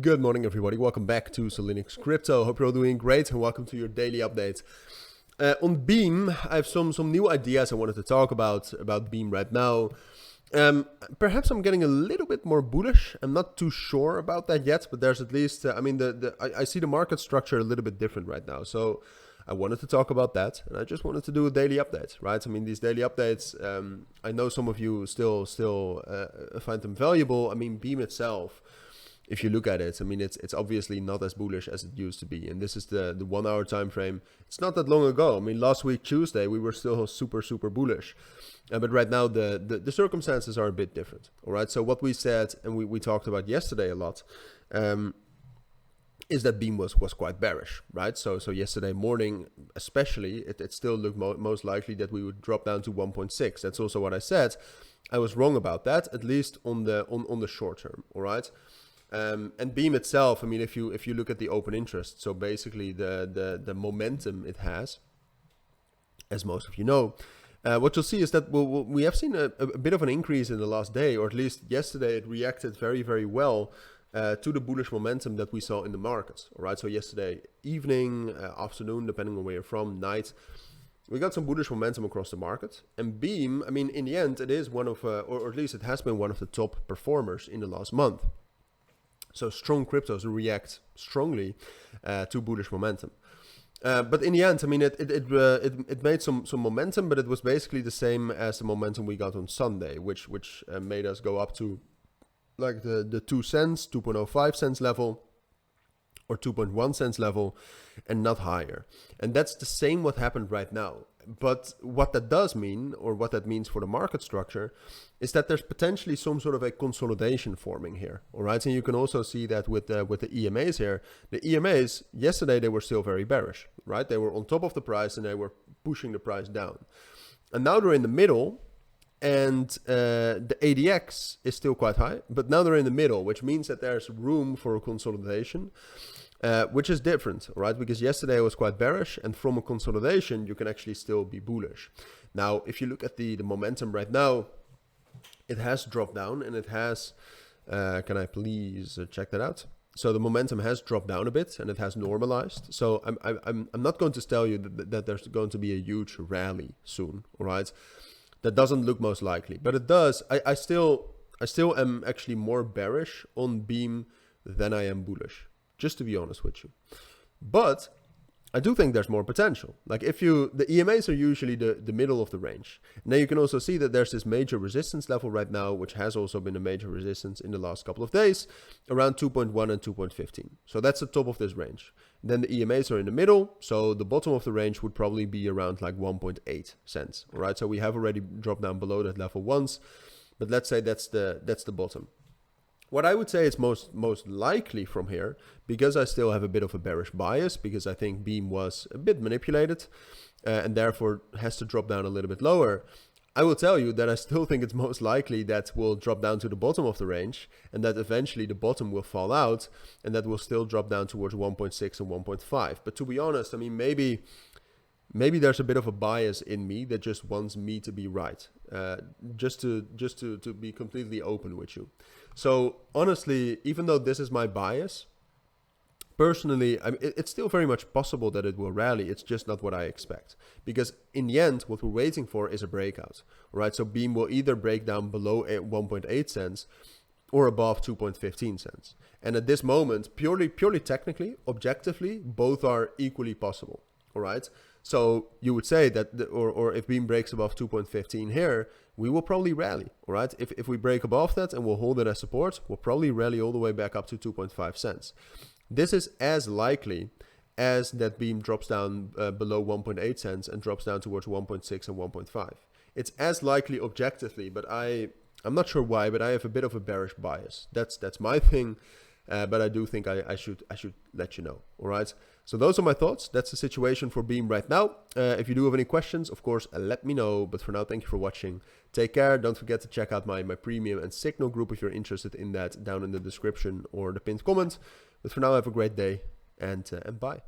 Good morning, everybody. Welcome back to Cilinix Crypto. Hope you're all doing great and welcome to your daily update. On Beam, I have some new ideas I wanted to talk about Beam right now. Perhaps I'm getting a little bit more bullish. I'm not too sure about that yet, but there's at least, I see the market structure a little bit different right now. So I wanted to talk about that, and I just wanted to do a daily update, right? I mean, these daily updates, I know some of you still find them valuable. I mean, Beam itself, if you look at it, I mean, it's obviously not as bullish as it used to be. And this is the 1 hour time frame. It's not that long ago. I mean, last week, Tuesday, we were still super bullish. But right now, the circumstances are a bit different. All right. So what we said, and we talked about yesterday a lot, is that Beam was quite bearish, right? So yesterday morning, especially, it still looked most likely that we would drop down to 1.6. That's also what I said. I was wrong about that, at least on the short term. All right. And Beam itself, I mean, if you look at the open interest, so basically the momentum it has, as most of you know, what you'll see is that we have seen a bit of an increase in the last day, or at least yesterday it reacted very well to the bullish momentum that we saw in the markets. All right, so yesterday evening, afternoon, depending on where you're from, night, we got some bullish momentum across the market. And Beam, I mean, in the end, it is one of, or at least it has been one of the top performers in the last month. So strong cryptos react strongly to bullish momentum. But in the end, I mean, it made some momentum, but it was basically the same as the momentum we got on Sunday, which made us go up to like the 2 cents, 2.05 cents level, or 2.1 cents level, and not higher. And that's the same what happened right now. But what that does mean, or what that means for the market structure, is that there's potentially some sort of a consolidation forming here. All right, and you can also see that with the EMAs here. The EMAs yesterday, they were still very bearish, right? They were on top of the price and they were pushing the price down. And now they're in the middle, and the ADX is still quite high, but now they're in the middle, which means that there's room for a consolidation. Which is different, right? Because yesterday was quite bearish, and from a consolidation, you can actually still be bullish. Now, if you look at the momentum right now, it has dropped down, and it has, can I please check that out? So the momentum has dropped down a bit, and it has normalized. So I'm not going to tell you that there's going to be a huge rally soon, all right? That doesn't look most likely, but it does. I still am actually more bearish on Beam than I am bullish, just to be honest with you. But I do think there's more potential. Like the EMAs are usually the middle of the range. And then you can also see that there's this major resistance level right now, which has also been a major resistance in the last couple of days, around 2.1 and 2.15. So that's the top of this range. And then the EMAs are in the middle. So the bottom of the range would probably be around like 1.8 cents. All right. So we have already dropped down below that level once, but let's say that's the bottom. What I would say is most likely from here, because I still have a bit of a bearish bias, because I think Beam was a bit manipulated and therefore has to drop down a little bit lower, I will tell you that I still think it's most likely that we'll drop down to the bottom of the range, and that eventually the bottom will fall out, and that will still drop down towards 1.6 and 1.5. But to be honest, I mean, maybe there's a bit of a bias in me that just wants me to be right, just to be completely open with you. So honestly, even though this is my bias, personally, it's still very much possible that it will rally. It's just not what I expect, because in the end, what we're waiting for is a breakout, right? So Beam will either break down below 1.8 cents or above 2.15 cents. And at this moment, purely technically, objectively, both are equally possible. All right. So you would say that, or if Beam breaks above 2.15 here, we will probably rally. All right. If we break above that and we'll hold it as support, we'll probably rally all the way back up to 2.5 cents. This is as likely as that Beam drops down below 1.8 cents and drops down towards 1.6 and 1.5. It's as likely objectively, but I'm not sure why, but I have a bit of a bearish bias. That's my thing. But I do think I should let you know. All right. So those are my thoughts. That's the situation for Beam right now. If you do have any questions, of course, let me know. But for now, thank you for watching. Take care. Don't forget to check out my premium and signal group if you're interested in that, down in the description or the pinned comment. But for now, have a great day and bye.